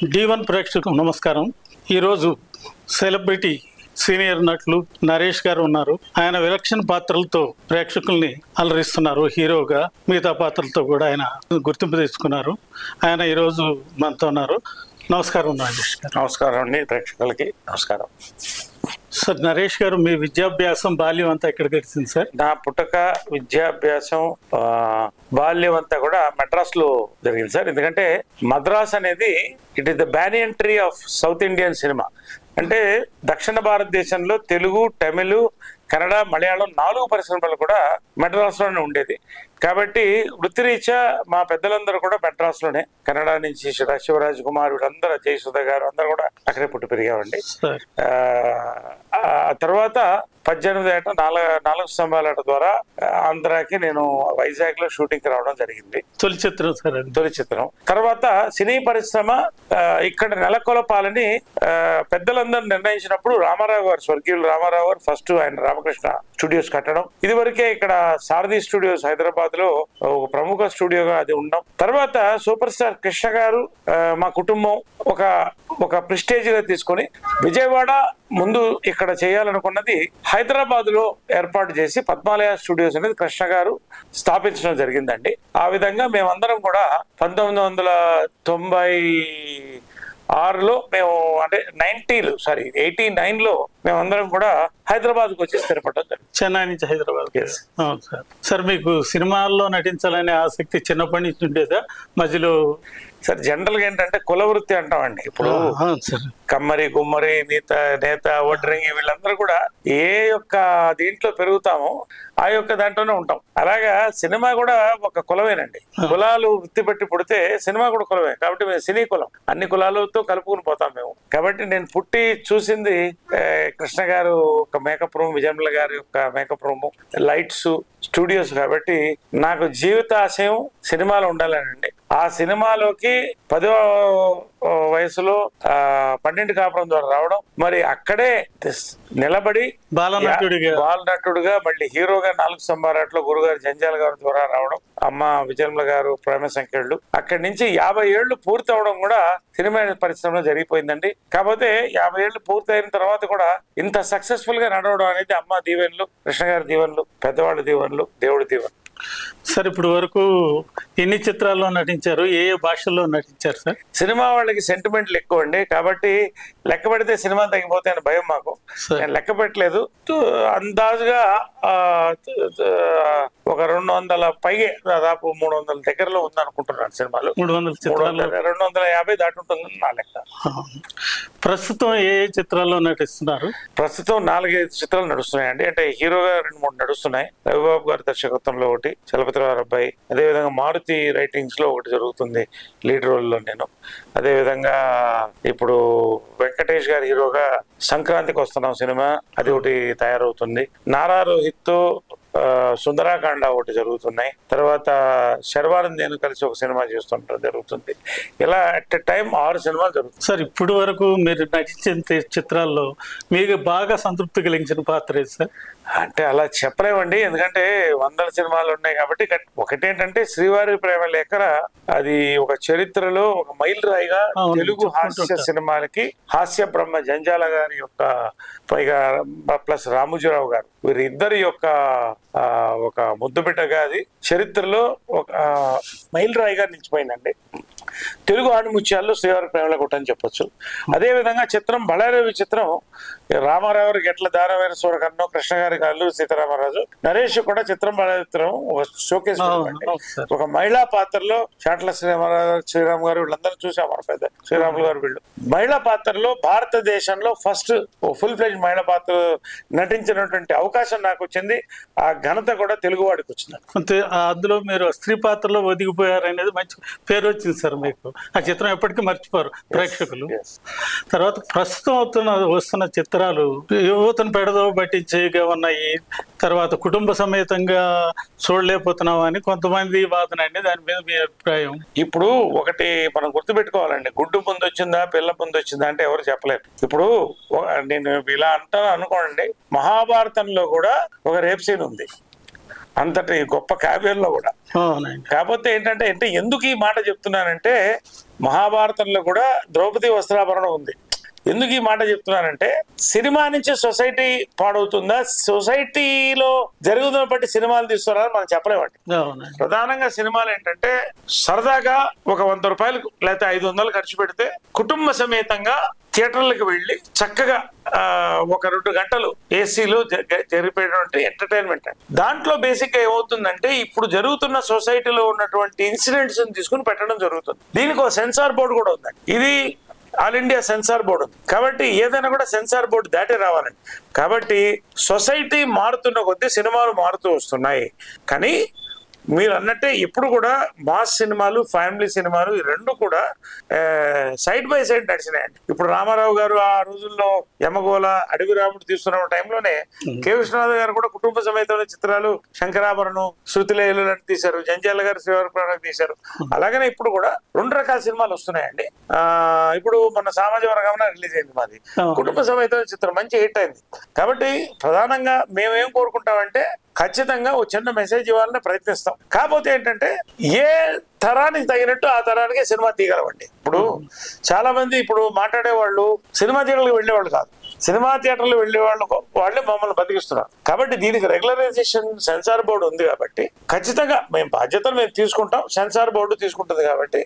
D1 ప్రేక్షకులకు నమస్కారం. ఈరోజు సెలబ్రిటీ సీనియర్ నటులు నరేష్ గారు ఉన్నారు. ఆయన విలక్షణ పాత్రలతో ప్రేక్షకుల్ని అలరిస్తున్నారు. హీరోగా మిగతా పాత్రలతో కూడా ఆయన గుర్తింపు తెచ్చుకున్నారు. ఆయన ఈరోజు మనతో ఉన్నారు. నమస్కారం నరేష్ గారు. నమస్కారం అండి, ప్రేక్షకులకి నమస్కారం. సార్, నరేష్ గారు మీ విద్యాభ్యాసం బాల్యం అంతా ఎక్కడ గడిచింది సార్? నా పుట్టక విద్యాభ్యాసం బాల్యం అంతా కూడా మెడ్రాస్ లో జరిగింది సార్. ఎందుకంటే మద్రాస్ అనేది it is the banyan tree of south Indian cinema. అంటే దక్షిణ భారతదేశంలో తెలుగు, తమిళ, కన్నడ, మలయాళం 4 పరిశ్రమలు కూడా మెడ్రాస్లోనే ఉండేది. కాబట్టి వృత్తిరీత్యా మా పెద్దలందరూ కూడా మెడ్రాస్లోనే, కన్నడ నుంచి శివరాజ్ కుమార్ వీళ్ళందరూ, జయసుధ గారు అందరూ కూడా అక్కడే పుట్టి పెరిగామండి. తర్వాత 18 ఏట 4 స్తంభాల ఆట ద్వారా ఆంధ్రాకి నేను వైజాగ్ లో షూటింగ్ కి రావడం జరిగింది. తొలి చిత్రం సార్, తొలి చిత్రం. తర్వాత సినీ పరిశ్రమ ఇక్కడ నెలకొలపాలని పెద్దలందరూ నిర్ణయించినప్పుడు రామారావు గారు, స్వర్గీయులు రామారావు గారు ఫస్ట్ ఆయన రామకృష్ణ స్టూడియోస్ కట్టడం. ఇది వరకే ఇక్కడ సారథి స్టూడియోస్ హైదరాబాద్ లో ఒక ప్రముఖ స్టూడియోగా అది ఉండడం. తర్వాత సూపర్ స్టార్ కృష్ణ గారు మా కుటుంబం ఒక ప్రెస్టేజ్ గా తీసుకొని విజయవాడ ముందు ఇక్కడ చేయాలనుకున్నది హైదరాబాద్ లో ఏర్పాటు చేసి పద్మాలయ స్టూడియోస్ అనేది కృష్ణ గారు స్థాపించడం జరిగిందండి. ఆ విధంగా మేమందరం కూడా 1996లో మేము, అంటే 89లో మేమందరం కూడా హైదరాబాద్కి వచ్చి స్థిరపడడం జరిగింది. చెన్నై నుంచి హైదరాబాద్. అవును సార్. సార్, మీకు సినిమాల్లో నటించాలనే ఆసక్తి చిన్నప్పటి నుంచి ఉండేదా? మధ్యలో సార్ జనరల్ గా ఏంటంటే కులవృత్తి అంటామండి. ఇప్పుడు కమ్మరి, గుమ్మరి, నేత, వడ్రంగి వీళ్ళందరూ కూడా ఏ యొక్క దీంట్లో పెరుగుతామో ఆ యొక్క దాంట్లోనే ఉంటాం. అలాగా సినిమా కూడా ఒక కులమేనండి. కులాలు వృత్తి పెట్టి పుడితే సినిమా కూడా కులమే. కాబట్టి మేము సినీ కులం, అన్ని కులాలతో కలుపుకుని పోతాం మేము. కాబట్టి నేను పుట్టి చూసింది కృష్ణ గారు ఒక మేకప్ రూమ్, విజయమ్ల గారి యొక్క మేకప్ రూమ్, లైట్స్, స్టూడియోస్. కాబట్టి నాకు జీవితాశయం సినిమాలో ఉండాలనండి. ఆ సినిమాలోకి 10వ వయసులో 12 కాపురం ద్వారా రావడం, మరి అక్కడే నిలబడి బాలనటుడుగా మళ్ళీ హీరోగా 4 స్తంభారాట్లో గురుగారు జంజాల గారి ద్వారా రావడం, అమ్మ విజయమ్ల గారు ప్రేమ సంఖ్యలు, అక్కడి నుంచి 50 ఏళ్లు పూర్తి అవడం కూడా సినిమా పరిశ్రమలో జరిగిపోయిందండి. కాకపోతే 50 ఏళ్లు పూర్తి అయిన తర్వాత కూడా ఇంత సక్సెస్ఫుల్ గా నడవడం అనేది అమ్మ దీవెనలు, కృష్ణ గారి దీవెనలు, పెద్దవాళ్ళ దీవెనలు, దేవుడి దీవెనలు. సార్, ఇప్పుడు వరకు ఎన్ని చిత్రాల్లో నటించారు? ఏ భాషల్లో నటించారు సార్? సినిమా వాళ్ళకి సెంటిమెంట్లు ఎక్కువ అండి. కాబట్టి లెక్క పెడితే సినిమా తగ్గిపోతాయని భయం మాకు. నేను లెక్క పెట్టలేదు. అందాజుగా ఒక 200 పైగే, దాదాపు 300 దగ్గరలో ఉందనుకుంటున్నాను సినిమాలు. 250 దాటి ఉంటుందని నా లెక్క. ప్రస్తుతం ఏ చిత్రాల్లో నటిస్తున్నారు? ప్రస్తుతం 4-5 చిత్రాలు నడుస్తున్నాయండి. అంటే హీరోగా 2-3 నడుస్తున్నాయి. రవిబాబు గారి దర్శకత్వంలో ఒకటి, చలపతిరావు అబ్బాయి, అదేవిధంగా మారుతి రైటింగ్స్ లో ఒకటి జరుగుతుంది లీడ్ రోల్ లో నేను. అదేవిధంగా ఇప్పుడు వెంకటేష్ గారి హీరోగా సంక్రాంతికి వస్తున్నాం సినిమా, అది ఒకటి తయారవుతుంది. నారా రోహిత్ సుందరాకాండ ఒకటి జరుగుతున్నాయి. తర్వాత శర్వానంద్ నేను కలిసి ఒక సినిమా చేస్తుంటాం జరుగుతుంది. ఇలా అట్ ఎ టైం 6 సినిమాలు జరుగుతుంది. సార్, ఇప్పుడు వరకు మీరు నటించిన చిత్రాల్లో మీకు బాగా సంతృప్తి కలిగించిన పాత్ర ఏది సార్? అంటే అలా చెప్పలేమండి, ఎందుకంటే 100 సినిమాలు ఉన్నాయి కాబట్టి. ఒకటేంటంటే శ్రీవారి ప్రేమ లేఖ, అది ఒక చరిత్రలో ఒక మైల్ రాయిగా తెలుగు హాస్య సినిమాలకి హాస్య బ్రహ్మ జంజాల గారి యొక్క, పైగా ప్లస్ రామోజీరావు గారు, వీరిద్దరి యొక్క ఒక ముద్దుబిడ్డగా అది చరిత్రలో ఒక మైల్ రాయిగా నిలిచిపోయిందండి. తెలుగు ఆణిముత్యాల్లో శ్రీవారి ప్రేమల కొట్ట అని చెప్పొచ్చు. అదేవిధంగా చిత్రం బళారవి చిత్రం రామారావు గారికి ఎట్ల దారవైన సూరకర్ణం, కృష్ణ గారికి అల్లూరి సీతారామరాజు, నరేష్ కూడా చిత్రం బళారం ఒక షోకేస్. ఒక మహిళా పాత్రలో చాట్ల శ్రీరామ్ గారు వీళ్ళందరూ చూసాం. మన పెద్ద శ్రీరాములు గారు వీళ్ళు మహిళా పాత్రలో భారతదేశంలో ఫస్ట్ ఫుల్ ఫ్లెజ్ మహిళా పాత్ర నటించినటువంటి అవకాశం నాకు వచ్చింది. ఆ ఘనత కూడా తెలుగు వాడికి వచ్చింది. అందులో మీరు స్త్రీ పాత్రలో ఒదిగిపోయారు అనేది మంచి పేరు వచ్చింది సార్ మీకు. ఆ చిత్రం ఎప్పటికీ మర్చిపోరు ప్రేక్షకులు. తర్వాత ప్రస్తుతం వస్తున్న చిత్రాలు యువతను పెడదో పట్టించేగా ఉన్నాయి. తర్వాత కుటుంబ సమేతంగా చూడలేకపోతున్నాం అని కొంతమంది వాదన అండి. దాని మీద మీ అభిప్రాయం? ఇప్పుడు ఒకటి మనం గుర్తుపెట్టుకోవాలండి, గుడ్డు ముందు వచ్చిందా పిల్ల ముందు వచ్చిందా అంటే ఎవరు చెప్పలేరు. ఇప్పుడు నేను ఇలా అంటాను అనుకోండి, మహాభారతంలో కూడా ఒక రేప్ సీన్ ఉంది, అంతటి గొప్ప కావ్యంలో కూడా. కాకపోతే ఏంటంటే ఎందుకు ఈ మాట చెప్తున్నానంటే, మహాభారతంలో కూడా ద్రౌపది వస్త్రాభరణం ఉంది. ఎందుకు ఈ మాట చెప్తున్నానంటే సినిమా నుంచి సొసైటీ పాడవుతుందా, సొసైటీలో జరుగుతున్న బట్టి సినిమాలు తీస్తున్నారని మనం చెప్పలేమండి. ప్రధానంగా సినిమాలు ఏంటంటే సరదాగా ఒక 100 రూపాయలు లేకపోతే 500 ఖర్చు పెడితే కుటుంబ సమేతంగా థియేటర్లకు వెళ్ళి చక్కగా ఒక 2 గంటలు ఏసీలో జరిపేటువంటి ఎంటర్టైన్మెంట్ అండి. దాంట్లో బేసిక్ గా ఏమవుతుందంటే ఇప్పుడు జరుగుతున్న సొసైటీలో ఉన్నటువంటి ఇన్సిడెంట్స్ తీసుకుని పెట్టడం జరుగుతుంది. దీనికి ఒక సెన్సార్ బోర్డు కూడా ఉందండి. ఇది ఆల్ ఇండియా సెన్సార్ బోర్డు ఉంది కాబట్టి ఏదైనా కూడా సెన్సార్ బోర్డు దాటే రావాలండి. కాబట్టి సొసైటీ మారుతున్న కొద్దీ సినిమాలు మారుతూ వస్తున్నాయి. కానీ మీరు అన్నట్టే ఇప్పుడు కూడా మాస్ సినిమాలు, ఫ్యామిలీ సినిమాలు ఈ రెండు కూడా సైడ్ బై సైడ్ నడిచినాయండి. ఇప్పుడు రామారావు గారు ఆ రోజుల్లో యమగోళ, అడవి రాముడు తీస్తున్న టైంలోనే కె విశ్వనాథ్ గారు కూడా కుటుంబ సమేతమైన చిత్రాలు, శంకరాభరణం, శృతిలేయులు లాంటి తీశారు, జంజాల గారు శ్రీవారి తీశారు. అలాగనే ఇప్పుడు కూడా 2 రకాల సినిమాలు వస్తున్నాయండి. ఇప్పుడు మన సామాజిక వర్గంలో రిలీజ్ అయింది మాది కుటుంబ సమేతమైన చిత్రం, మంచి హిట్ అయింది. కాబట్టి ప్రధానంగా మేమేం కోరుకుంటామంటే ఖచ్చితంగా ఓ చిన్న మెసేజ్ ఇవ్వాలని ప్రయత్నిస్తాం. కాకపోతే ఏంటంటే ఏ తరానికి తగినట్టు ఆ తరానికి సినిమా తీయగలవండి. ఇప్పుడు చాలా మంది ఇప్పుడు మాట్లాడే వాళ్ళు సినిమా థియేటర్లకు వెళ్ళేవాళ్ళు కాదు, సినిమా థియేటర్లు వెళ్ళే వాళ్ళే మమ్మల్ని బతికిస్తున్నారు. కాబట్టి దీనికి రెగ్యులరైజేషన్ సెన్సార్ బోర్డు ఉంది కాబట్టి ఖచ్చితంగా మేము బాధ్యతలు మేము తీసుకుంటాం, సెన్సార్ బోర్డు తీసుకుంటుంది. కాబట్టి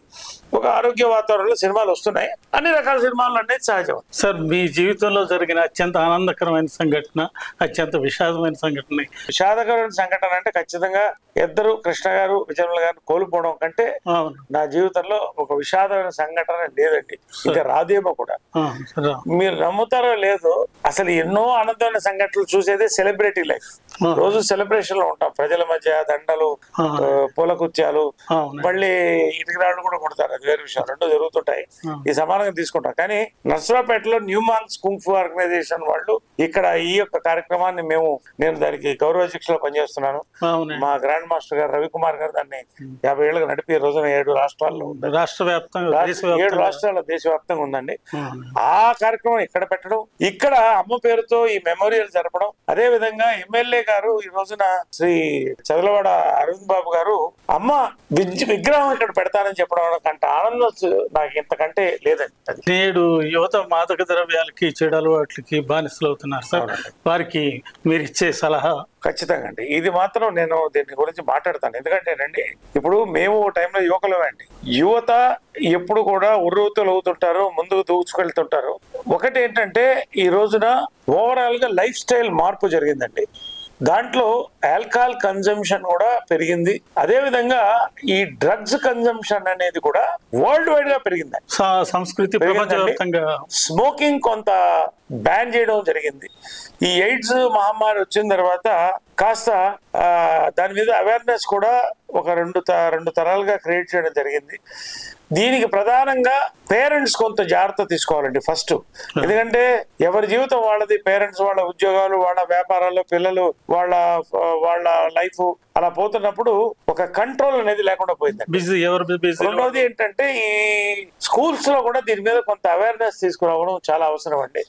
ఒక ఆరోగ్య వాతావరణంలో సినిమాలు వస్తున్నాయి, అన్ని రకాల సినిమాలు అనేది సహజం. సార్, మీ జీవితంలో జరిగిన అత్యంత ఆనందకరమైన సంఘటన, అత్యంత విషాదమైన సంఘటన? విషాదకరమైన సంఘటన అంటే ఖచ్చితంగా ఇద్దరు కృష్ణ గారు, విజయమ్మ గారు కోల్పోవడం కంటే నా జీవితంలో ఒక విషాదమైన సంఘటన లేదండి, ఇంకా రాదేమో కూడా. మీరు నమ్ముతారో లేదో, అసలు ఎన్నో ఆనందమైన సంఘటనలు చూసేదే సెలబ్రిటీ లైఫ్. రోజు సెలబ్రేషన్ లో ఉంటాం, ప్రజల మధ్య దండలు, పూలకుత్యాలు, మళ్ళీ ఇటుకరాళ్ళు కూడా కొడతారు, అది వేరే విషయం. రెండు జరుగుతుంటాయి, ఈ సమానంగా తీసుకుంటాం. కానీ నర్సరావుపేటలో న్యూమాన్స్ కుంగ్ ఫు ఆర్గనైజేషన్ వాళ్ళు ఇక్కడ ఈ యొక్క కార్యక్రమాన్ని నేను దానికి గౌరవ అధ్యక్షులు పనిచేస్తున్నాను. మా గ్రాండ్ మాస్టర్ గారు రవికుమార్ గారు దాన్ని 50 ఏళ్ళుగా నడిపి ఈ రోజున 7 రాష్ట్రాల్లో, 7 రాష్ట్రాల్లో దేశవ్యాప్తంగా ఉందండి. ఆ కార్యక్రమం ఇక్కడ పెట్టడం, ఇక్కడ అమ్మ పేరుతో ఈ మెమోరియల్ జరపడం, అదే విధంగా ఎమ్మెల్యే గారు ఈ రోజున శ్రీ చదలవాడ అరవింద్ బాబు గారు అమ్మ విగ్రహం ఇక్కడ పెడతానని చెప్పడం కంటే ఆనందం నాకు ఇంతకంటే లేదండి. నేడు యువత మాదక ద్రవ్యాలకి, చెడు అలవాట్లకి బానిసలు అవుతున్నారు సార్, వారికి మీరు ఇచ్చే సలహా? ఖచ్చితంగా అండి, ఇది మాత్రం నేను దీని గురించి మాట్లాడతాను. ఎందుకంటేనండి ఇప్పుడు మేము ఓ టైంలో యువకులమే అండి. యువత ఎప్పుడు కూడా ఉర్రూతలు అవుతుంటారు, ముందుకు దూచుకెళ్తుంటారు. ఒకటి ఏంటంటే ఈ రోజున ఓవరాల్ గా లైఫ్ స్టైల్ మార్పు జరిగిందండి. దాంట్లో ఆల్కహాల్ కన్జంప్షన్ కూడా పెరిగింది. అదే విధంగా ఈ డ్రగ్స్ కన్జంప్షన్ అనేది కూడా వరల్డ్ వైడ్ గా పెరిగింది. సంస్కృతి స్మోకింగ్ కొంత బ్యాన్ చేయడం జరిగింది. ఈ ఎయిడ్స్ మహమ్మారి వచ్చిన తర్వాత కాస్త దాని మీద అవేర్నెస్ కూడా ఒక రెండు తరాలుగా క్రియేట్ చేయడం జరిగింది. దీనికి ప్రధానంగా పేరెంట్స్ కొంత జాగ్రత్త తీసుకోవాలండి ఫస్ట్. ఎందుకంటే ఎవరి జీవితం వాళ్ళది, పేరెంట్స్ వాళ్ళ ఉద్యోగాలు, వాళ్ళ వ్యాపారాలు, పిల్లలు వాళ్ళ లైఫ్ అలా పోతున్నప్పుడు ఒక కంట్రోల్ అనేది లేకుండా పోయింది. రెండోది ఏంటంటే ఈ స్కూల్స్ లో కూడా దీని మీద కొంత అవేర్నెస్ తీసుకురావడం చాలా అవసరం అండి.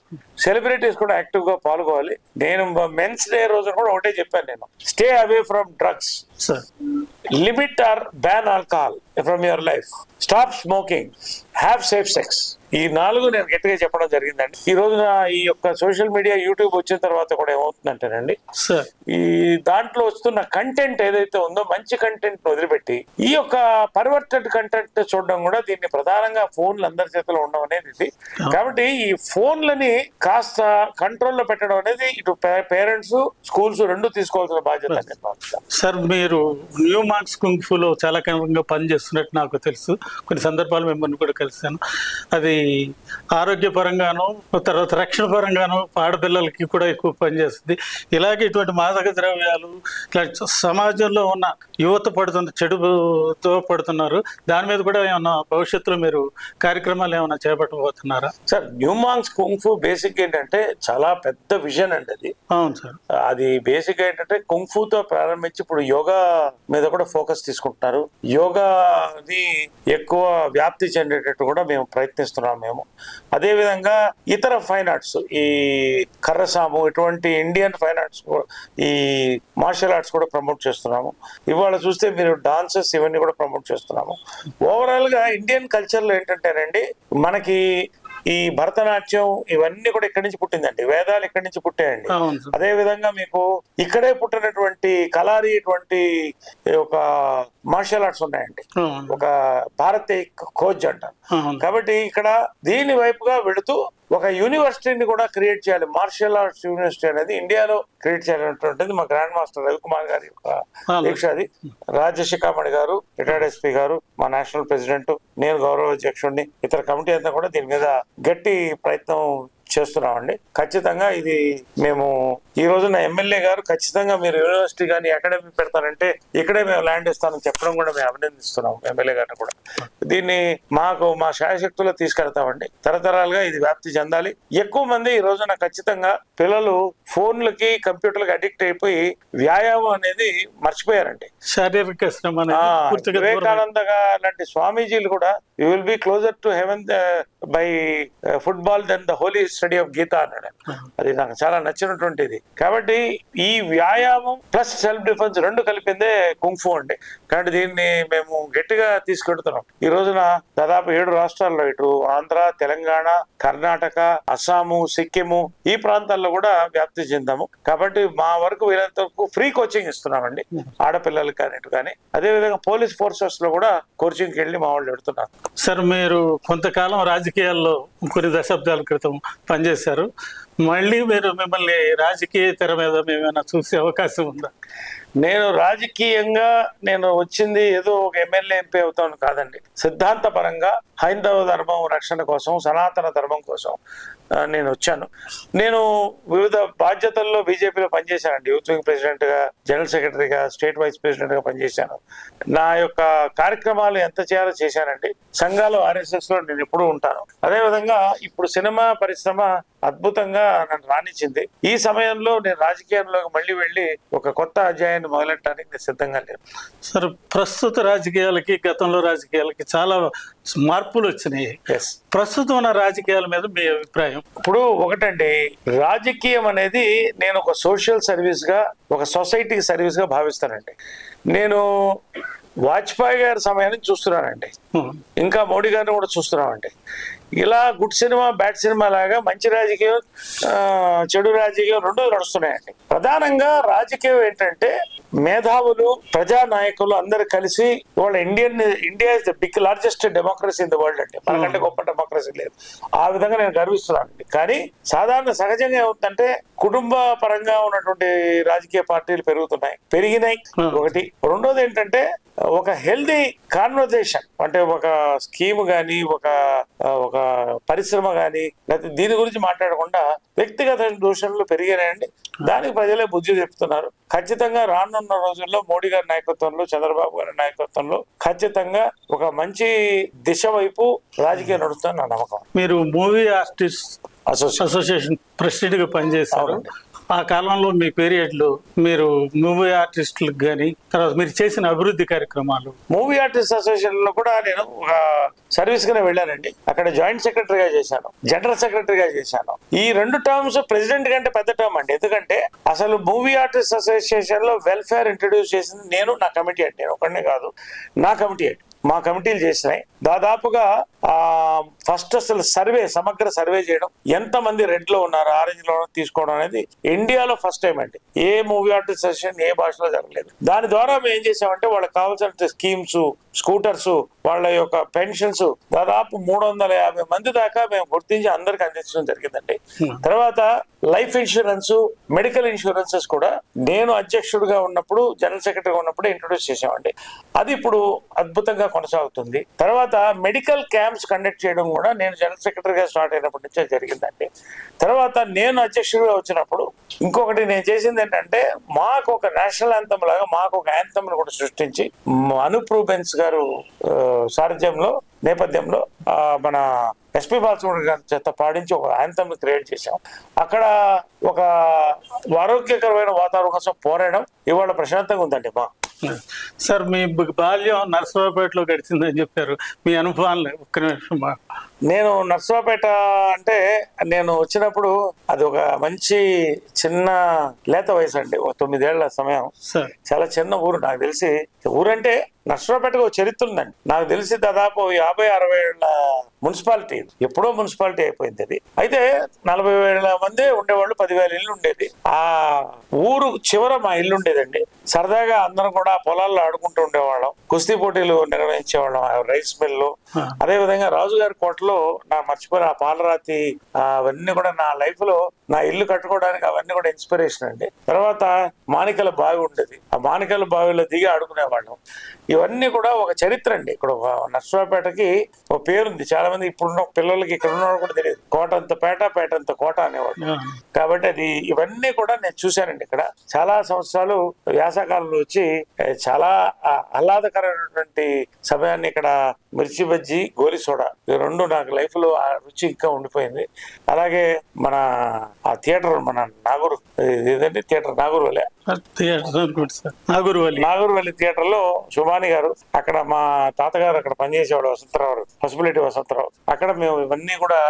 సెలబ్రిటీస్ కూడా యాక్టివ్ గా పాల్గొవాలి. నేను మెన్స్ డే రోజున కూడా ఒకటే చెప్పాను, నేను stay away from drugs, limit or ban alcohol from your life, stop smoking, have safe sex. ఈ 4 నేను గట్టిగా చెప్పడం జరిగిందండి. ఈ రోజున ఈ యొక్క సోషల్ మీడియా, యూట్యూబ్ వచ్చిన తర్వాత కూడా ఏమవుతుందంటేనండి, ఈ దాంట్లో వస్తున్న కంటెంట్ ఏదైతే ఉందో మంచి కంటెంట్ వదిలిపెట్టి ఈ యొక్క పరివర్తన కంటెంట్ చూడడం కూడా దీన్ని ప్రధానంగా ఫోన్లు అందరి చేతిలో ఉండడం అనేది ఇది. కాబట్టి ఈ ఫోన్లని కాస్త కంట్రోల్లో పెట్టడం అనేది ఇటు పేరెంట్స్, స్కూల్స్ రెండు తీసుకోవాల్సిన బాధ్యత. సార్, మీరు న్యూమాన్స్ కుంగ్ ఫులో చాలా కాలంగా పనిచేస్తున్నట్టు నాకు తెలుసు. కొన్ని సందర్భాలు మిమ్మల్ని కూడా కలిసాను. అది ఆరోగ్యపరంగాను, తర్వాత రక్షణ పరంగాను ఆడపిల్లలకి కూడా ఎక్కువ పనిచేస్తుంది. ఇలాగే ఇటువంటి మాదక ద్రవ్యాలు సమాజంలో ఉన్న యువత చెడుతో పడుతున్నారు. దాని మీద కూడా ఏమన్నా భవిష్యత్తులో మీరు కార్యక్రమాలు ఏమైనా చేపట్టబోతున్నారా? సార్, న్యూమాన్స్ కుంగ్ ఫు బేసిక్ ఏంటంటే చాలా పెద్ద విజన్ అండి అది. అవును సార్. అది బేసిక్ ఏంటంటే కుంగ్ ఫుతో ప్రారంభించి ఇప్పుడు యోగా మీద కూడా ఫోకస్ తీసుకుంటున్నారు. యోగా సినిమాని ఎక్కువ వ్యాప్తి చెందేటట్టు కూడా మేము ప్రయత్నిస్తున్నాం మేము. అదేవిధంగా ఇతర ఫైన్ ఆర్ట్స్, ఈ కర్రసాము ఇటువంటి ఇండియన్ ఫైన్ ఆర్ట్స్, ఈ మార్షల్ ఆర్ట్స్ కూడా ప్రమోట్ చేస్తున్నాము. ఇవాళ చూస్తే మీరు డాన్సెస్ ఇవన్నీ కూడా ప్రమోట్ చేస్తున్నాము. ఓవరాల్ గా ఇండియన్ కల్చర్లో ఏంటంటేనండి, మనకి ఈ భరతనాట్యం ఇవన్నీ కూడా ఇక్కడి నుంచి పుట్టిందండి, వేదాలు ఇక్కడి నుంచి పుట్టాయండి. అదే విధంగా మీకు ఇక్కడే పుట్టినటువంటి కలారి ఇటువంటి ఒక మార్షల్ ఆర్ట్స్ ఉన్నాయండి, ఒక భారతీయ ఖోజ్ అంటారు. కాబట్టి ఇక్కడ దీని వైపుగా వెళుతూ ఒక యూనివర్సిటీని కూడా క్రియేట్ చేయాలి, మార్షల్ ఆర్ట్స్ యూనివర్సిటీ అనేది ఇండియాలో క్రియేట్ చేయాలనేటువంటిది మా గ్రాండ్ మాస్టర్ రవికుమార్ గారి యొక్క దీక్ష. అది రాజశేఖరమణి గారు, రిటైర్డ్ ఎస్పీ గారు, మా నేషనల్ ప్రెసిడెంట్, నేను గౌరవ అధ్యక్షుడిని, ఇతర కమిటీ అంతా కూడా దీని మీద గట్టి ప్రయత్నం చేస్తున్నామండి. ఖచ్చితంగా ఇది మేము ఈ రోజున ఎమ్మెల్యే గారు ఖచ్చితంగా మీరు యూనివర్సిటీ కానీ అకాడమీ పెడతారంటే ఇక్కడే మేము ల్యాండ్ ఇస్తామని చెప్పడం కూడా మేము అభినందిస్తున్నాం ఎమ్మెల్యే గారిని కూడా. దీన్ని మా శాయశక్తుల్లో తీసుకెళ్తామండి. తరతరాలుగా ఇది వ్యాప్తి చెందాలి. ఎక్కువ మంది ఈ రోజున ఖచ్చితంగా పిల్లలు ఫోన్లకి కంప్యూటర్లకి అడిక్ట్ అయిపోయి వ్యాయామం అనేది మర్చిపోయారండి. శారీరక శ్రమ వివేకానంద లాంటి స్వామీజీలు కూడా you will be closer to heaven by football than the holy study of Gita అన్నాడు. అది నాకు చాలా నచ్చినటువంటిది. కాబట్టి ఈ వ్యాయామం ప్లస్ సెల్ఫ్ డిఫెన్స్ రెండు కలిపిందే కుంఫు అండి. కాబట్టి దీన్ని మేము గట్టిగా తీసుకెడుతున్నాం. ఈ రోజున దాదాపు 7 రాష్ట్రాల్లో, ఇటు ఆంధ్ర, తెలంగాణ, కర్ణాటక, అస్సాము, సిక్కిము ఈ ప్రాంతాల్లో కూడా వ్యాప్తి చెందాము. కాబట్టి మా వరకు వీళ్ళంత వరకు ఫ్రీ కోచింగ్ ఇస్తున్నామండి ఆడపిల్లలకి కానీ ఇటు కానీ. అదేవిధంగా పోలీస్ ఫోర్సెస్ లో కూడా కోచింగ్కి వెళ్ళి మా వాళ్ళు పెడుతున్నారు. సార్, మీరు కొంతకాలం రాజకీయాల్లో కొన్ని దశాబ్దాల క్రితం పనిచేశారు. మళ్ళీ మిమ్మల్ని రాజకీయ తెర మీద మేమైనా చూసే అవకాశం ఉందా? నేను రాజకీయంగా వచ్చింది ఏదో ఒక ఎమ్మెల్యే ఎంపీ అవుతాను కాదండి. సిద్ధాంతపరంగా హైందవ ధర్మం రక్షణ కోసం, సనాతన ధర్మం కోసం నేను వచ్చాను. నేను వివిధ బాధ్యతల్లో బీజేపీలో పనిచేశానండి. యూత్ వింగ్ ప్రెసిడెంట్ గా, జనరల్ సెక్రటరీగా, స్టేట్ వైస్ ప్రెసిడెంట్ గా పనిచేశాను. నా యొక్క కార్యక్రమాలు ఎంత చేయాలో చేశానండి. సంఘాలు RSS లో నేను ఎప్పుడూ ఉంటాను. అదేవిధంగా ఇప్పుడు సినిమా పరిశ్రమ అద్భుతంగా నన్ను రాణించింది. ఈ సమయంలో నేను రాజకీయాల్లోకి మళ్ళీ వెళ్ళి ఒక కొత్త అధ్యాయాన్ని మొదలెట్టడానికి నేను సిద్ధంగా లేను. సార్, ప్రస్తుత రాజకీయాలకి గతంలో రాజకీయాలకి చాలా మార్పులు వచ్చినాయి. ప్రస్తుతం ఉన్న రాజకీయాల మీద మీ అభిప్రాయం? ఇప్పుడు ఒకటండి, రాజకీయం అనేది నేను ఒక సోషల్ సర్వీస్ గా, ఒక సొసైటీకి సర్వీస్ గా భావిస్తానండి. నేను వాజ్పేయి గారి సమయాన్ని చూస్తున్నానండి, ఇంకా మోడీ గారిని కూడా చూస్తున్నామండి. ఇలా గుడ్ సినిమా, బ్యాడ్ సినిమా లాగా మంచి రాజకీయం, చెడు రాజకీయం రెండు నడుస్తున్నాయండి. ప్రధానంగా రాజకీయం ఏంటంటే మేధావులు, ప్రజా నాయకులు అందరు కలిసి వాళ్ళ India is the largest democracy in the world అండి. మనకంటే గొప్ప డెమోక్రసీ లేదు. ఆ విధంగా నేను గర్విస్తున్నానండి. కానీ సహజంగా ఏమవుతుందంటే కుటుంబ పరంగా ఉన్నటువంటి రాజకీయ పార్టీలు పెరిగినాయి ఒకటి. రెండోది ఏంటంటే ఒక హెల్దీ కాన్వర్జేషన్, అంటే ఒక స్కీమ్ గానీ, ఒక పరిశ్రమ గానీ, లేకపోతే దీని గురించి మాట్లాడకుండా వ్యక్తిగత దూషణలు పెరిగాయండి. దానికి ప్రజలే బుద్ధి చెప్తున్నారు. ఖచ్చితంగా రానున్న రోజుల్లో మోడీ గారి నాయకత్వంలో, చంద్రబాబు గారి నాయకత్వంలో ఖచ్చితంగా ఒక మంచి దిశ వైపు రాజకీయం నడుస్తుందని నా నమ్మకం. మీరు మూవీ ఆర్టిస్ట్ అసోసియేషన్ ప్రెసిడెంట్ గా పనిచేస్తారు. ఆ కాలంలో మీ పీరియడ్ లో మీరు మూవీ ఆర్టిస్టులకు కానీ, తర్వాత మీరు చేసిన అభివృద్ధి కార్యక్రమాలు? మూవీ ఆర్టిస్ట్ అసోసియేషన్ లో కూడా నేను ఒక సర్వీస్ గానే వెళ్ళానండి. అక్కడ జాయింట్ సెక్రటరీగా చేశాను, జనరల్ సెక్రటరీగా చేశాను. ఈ 2 టర్మ్స్ ప్రెసిడెంట్ కంటే పెద్ద టర్మ్ అండి. ఎందుకంటే అసలు మూవీ ఆర్టిస్ట్ అసోసియేషన్ లో వెల్ఫేర్ ఇంట్రడ్యూస్ చేసింది నేను, నా కమిటీ అండి. నేను ఒకనే కాదు, నా కమిటీ అండి. మా కమిటీలు చేసినాయి. దాదాపుగా ఫస్ట్ అసలు సమగ్ర సర్వే చేయడం, ఎంతమంది రెడ్ లో ఉన్నారు, ఆరెంజ్ లో తీసుకోవడం అనేది ఇండియాలో ఫస్ట్ టైం అండి. ఏ మూవీ ఆర్టిస్ట్ అసోసియేషన్ ఏ భాషలో జరగలేదు. దాని ద్వారా మేము ఏం చేసామంటే వాళ్ళకి కావాల్సిన స్కీమ్స్, స్కూటర్స్, వాళ్ళ యొక్క పెన్షన్స్ దాదాపు 350 మంది దాకా మేము గుర్తించి అందరికి అందించడం జరిగిందండి. తర్వాత లైఫ్ ఇన్సూరెన్స్, మెడికల్ ఇన్సూరెన్సెస్ కూడా నేను అధ్యక్షుడిగా ఉన్నప్పుడు, జనరల్ సెక్రటరీగా ఉన్నప్పుడు ఇంట్రొడ్యూస్ చేసామండి. అది ఇప్పుడు అద్భుతంగా కొనసాగుతుంది. తర్వాత మెడికల్ క్యాంప్స్ కండక్ట్ చేయడం కూడా నేను జనరల్ సెక్రటరీగా స్టార్ట్ అయినప్పటి నుంచే జరిగిందండి. తర్వాత నేను అధ్యక్షుడిగా వచ్చినప్పుడు ఇంకొకటి నేను చేసింది ఏంటంటే, మాకు ఒక నేషనల్ యాంథమ్ లాగా మాకు ఒక యాంథమ్ కూడా సృష్టించి అనూప్ రూబెన్స్ గారు సారథ్యంలో, నేపథ్యంలో మన ఎస్పీ బాలసుబ్రహ్మణ్యం గారి చేత పాడించి ఒక యాంథమ్ క్రియేట్ చేశాం. అక్కడ ఒక ఆరోగ్యకరమైన వాతావరణం కోసం పోరాడడం ఇవాళ ప్రశాంతంగా ఉందండి. సార్ మీ బాల్యం నర్సరావుపేటలో గడిచిందని చెప్పారు, మీ అనుభవాలు ఒక్క నిమిషం. నేను నర్సరావుపేట అంటే నేను వచ్చినప్పుడు అది ఒక మంచి చిన్న లేత వయసు అండి, ఒక 9 ఏళ్ల సమయం. చాలా చిన్న ఊరు. నాకు తెలిసి ఊరంటే నర్సరావుపేటకు ఒక చరిత్ర ఉందండి. నాకు తెలిసి దాదాపు 50-60 ఏళ్ల మున్సిపాలిటీ, ఎప్పుడో మున్సిపాలిటీ అయిపోయింది అది. అయితే 40,000 మంది ఉండేవాళ్ళు, 10,000 ఇల్లు ఉండేది. ఆ ఊరు చివర మా ఇల్లు ఉండేదండి. సరదాగా అందరం కూడా పొలాల్లో ఆడుకుంటూ ఉండేవాళ్ళం, కుస్తీ పోటీలు నిర్వహించేవాళ్ళం, రైస్ మిల్లు. అదే విధంగా రాజుగారి కోటలో నా మర్చిపోయిన ఆ పాలరాతి అవన్నీ కూడా నా లైఫ్ లో, నా ఇల్లు కట్టుకోవడానికి అవన్నీ కూడా ఇన్స్పిరేషన్ అండి. తర్వాత మాణికల బావి ఉండేది, ఆ మాణికల బావిలో దిగి ఆడుకునేవాళ్ళం. ఇవన్నీ కూడా ఒక చరిత్ర అండి. ఇక్కడ నర్సరావుపేటకి ఒక పేరుంది. చాలా మంది ఇప్పుడున్న పిల్లలకి, ఇక్కడ ఉన్నవాడు కూడా తెలియదు. కోటంత పేట, పేటంత కోట అనేవాడు. కాబట్టి అది ఇవన్నీ కూడా నేను చూశానండి. ఇక్కడ చాలా సంవత్సరాలు వ్యాసకాలంలో వచ్చి చాలా ఆహ్లాదకరమైనటువంటి సమయాన్ని ఇక్కడ మిర్చి బజ్జీ, గోలి సోడా, ఈ రెండు నాకు లైఫ్ లో ఆ రుచి ఇంకా ఉండిపోయింది. అలాగే మన ఆ థియేటర్, మన నాగూరు, ఏదండి థియేటర్, నాగూరువల్లి థియేటర్ లో శుభాని గారు, అక్కడ మా తాతగారు అక్కడ పనిచేసేవాడు, వసంతరావు, పసుపులేటి వసంతరావు. అక్కడ మేము ఇవన్నీ కూడా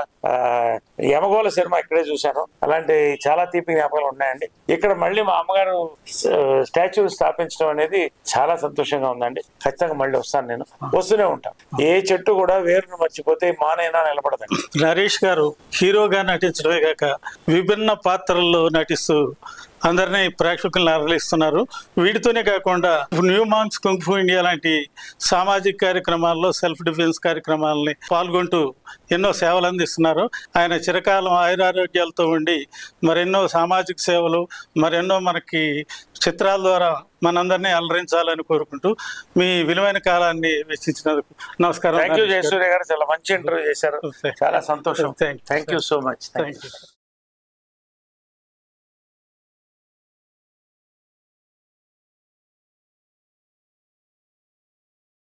యమగోళ సినిమా ఇక్కడే చూశాను. అలాంటి చాలా తీపి జ్ఞాపకాలు ఉన్నాయండి. ఇక్కడ మళ్ళీ మా అమ్మగారు స్టాచ్యూ స్థాపించడం అనేది చాలా సంతోషంగా ఉందండి. ఖచ్చితంగా మళ్ళీ వస్తాను, నేను వస్తూనే ఉంటాను. ఏ చెట్టు కూడా వేరును మర్చిపోతే మానైనా నిలబడదండి. నరేష్ గారు హీరోగా నటించడమే కాక విభిన్న పాత్రల్లో నటిస్తూ అందరినీ ప్రేక్షకులను అరలిస్తున్నారు. వీటితోనే కాకుండా న్యూ మాంక్స్ కుంగ్ ఫు ఇండియా లాంటి సామాజిక కార్యక్రమాల్లో, సెల్ఫ్ డిఫెన్స్ కార్యక్రమాలని పాల్గొంటూ ఎన్నో సేవలు అందిస్తున్నారు. ఆయన చిరకాలం ఆయురారోగ్యాలతో ఉండి మరెన్నో సామాజిక సేవలు, మరెన్నో మనకి చిత్రాల ద్వారా మనందరినీ అలరించాలని కోరుకుంటూ మీ విలువైన కాలాన్ని వెచ్చించినందుకు నమస్కారం. థ్యాంక్ యూ జయసూర్య గారు, చాలా మంచి ఇంటర్వ్యూ చేశారు. చాలా సంతోషం. Thank you so much. Thank you.